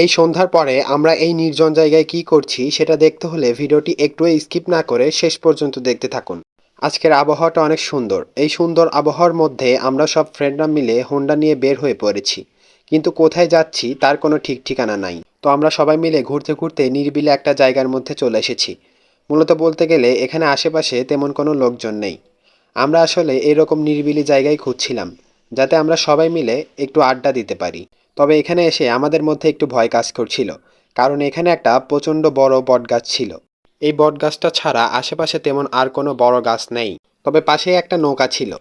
এই সন্ধ্যার পরে আমরা এই নির্জন জায়গায় কি করছি সেটা দেখতে হলে ভিডিওটি একটুও স্কিপ না করে শেষ পর্যন্ত দেখতে থাকুন। আজকের আবহাওয়াটা অনেক সুন্দর। এই সুন্দর আবহাওয়ার মধ্যে আমরা সব ফ্রেন্ডরা মিলে হোন্ডা নিয়ে বের হয়ে পড়েছি, কিন্তু কোথায় যাচ্ছি তার কোনো ঠিক ঠিকানা নাই। তো আমরা সবাই মিলে ঘুরতে ঘুরতে নিরিবিলি একটা জায়গার মধ্যে চলে এসেছি। মূলত বলতে গেলে এখানে আশেপাশে তেমন কোনো লোকজন নেই। আমরা আসলে এরকম নিরিবিলি জায়গায় খুঁজছিলাম, যাতে আমরা সবাই মিলে একটু আড্ডা দিতে পারি। তবে এখানে এসে আমাদের মধ্যে একটু ভয় কাজ করছিল, কারণ এখানে একটা প্রচণ্ড বড় বটগাছ ছিল। এই বটগাছটা ছাড়া আশেপাশে তেমন আর কোনো বড় গাছ নেই। তবে পাশেই একটা নৌকা ছিল,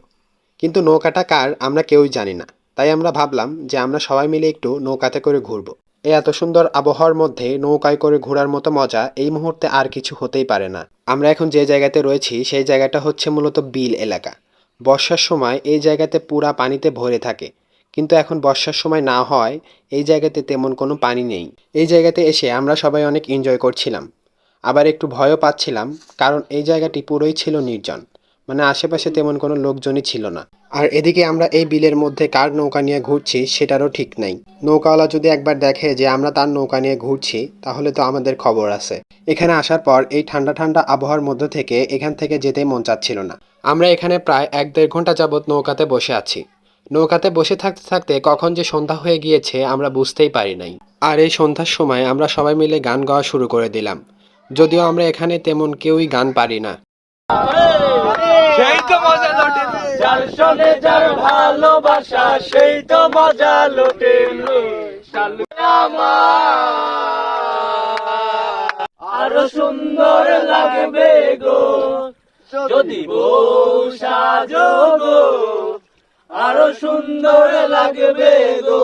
কিন্তু নৌকাটা কার আমরা কেউই জানি না। তাই আমরা ভাবলাম যে আমরা সবাই মিলে একটু নৌকাতে করে ঘুরবো। এই এত সুন্দর আবহাওয়ার মধ্যে নৌকায় করে ঘোরার মতো মজা এই মুহূর্তে আর কিছু হতেই পারে না। আমরা এখন যে জায়গাতে রয়েছি সেই জায়গাটা হচ্ছে মূলত বিল এলাকা। বর্ষার সময় এই জায়গাতে পুরা পানিতে ভরে থাকে, কিন্তু এখন বর্ষার সময় না হওয়ায় এই জায়গাতে তেমন কোনো পানি নেই। এই জায়গাতে এসে আমরা সবাই অনেক এনজয় করছিলাম, আবার একটু ভয়ও পাচ্ছিলাম, কারণ এই জায়গাটি পুরোই ছিল নির্জন। মানে আশেপাশে তেমন কোনো লোকজনই ছিল না। আর এদিকে আমরা এই বিলের মধ্যে কার নৌকা নিয়ে ঘুরছি সেটারও ঠিক নাই। নৌকাওয়ালা যদি একবার দেখে যে আমরা তার নৌকা নিয়ে ঘুরছি, তাহলে তো আমাদের খবর আছে। এখানে আসার পর এই ঠান্ডা ঠান্ডা আবহাওয়ার মধ্যে থেকে এখান থেকে যেতেই মন চাচ্ছিল না। আমরা এখানে প্রায় 1-1.5 ঘন্টা যাবৎ নৌকাতে বসে আছি। নৌকাতে বসে থাকতে থাকতে কখন যে সন্ধ্যা হয়ে গিয়েছে আমরা বুঝতেই পারি নাই। আর এই সন্ধ্যার সময় আমরা সবাই মিলে গান গাওয়া শুরু করে দিলাম, যদিও আমরা এখানে তেমন কেউই গান পারি না। সেই তো মজা লোটে, যার সঙ্গে যার ভালোবাসা সেই তো মজা লোটে। আরো সুন্দর লাগবে গো যদি বউ সাজো গো, আরো সুন্দর লাগবে গো।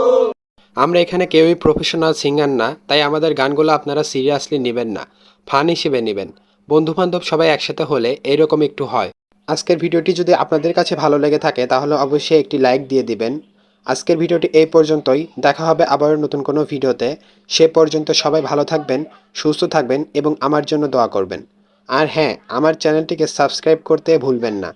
আমরা এখানে কেউই প্রফেশনাল সিঙ্গার না, তাই আমাদের গানগুলো আপনারা সিরিয়াসলি নেবেন না, ফান হিসেবে নেবেন। বন্ধুবান্ধব সবাই একসাথে হলে এইরকম একটু হয়। আজকের ভিডিওটি যদি আপনাদের কাছে ভালো লেগে থাকে তাহলে অবশ্যই একটি লাইক দিয়ে দিবেন। আজকের ভিডিওটি এই পর্যন্তই। দেখা হবে আবারও নতুন কোনো ভিডিওতে। সে পর্যন্ত সবাই ভালো থাকবেন, সুস্থ থাকবেন এবং আমার জন্য দোয়া করবেন। আর হ্যাঁ, আমার চ্যানেলটিকে সাবস্ক্রাইব করতে ভুলবেন না।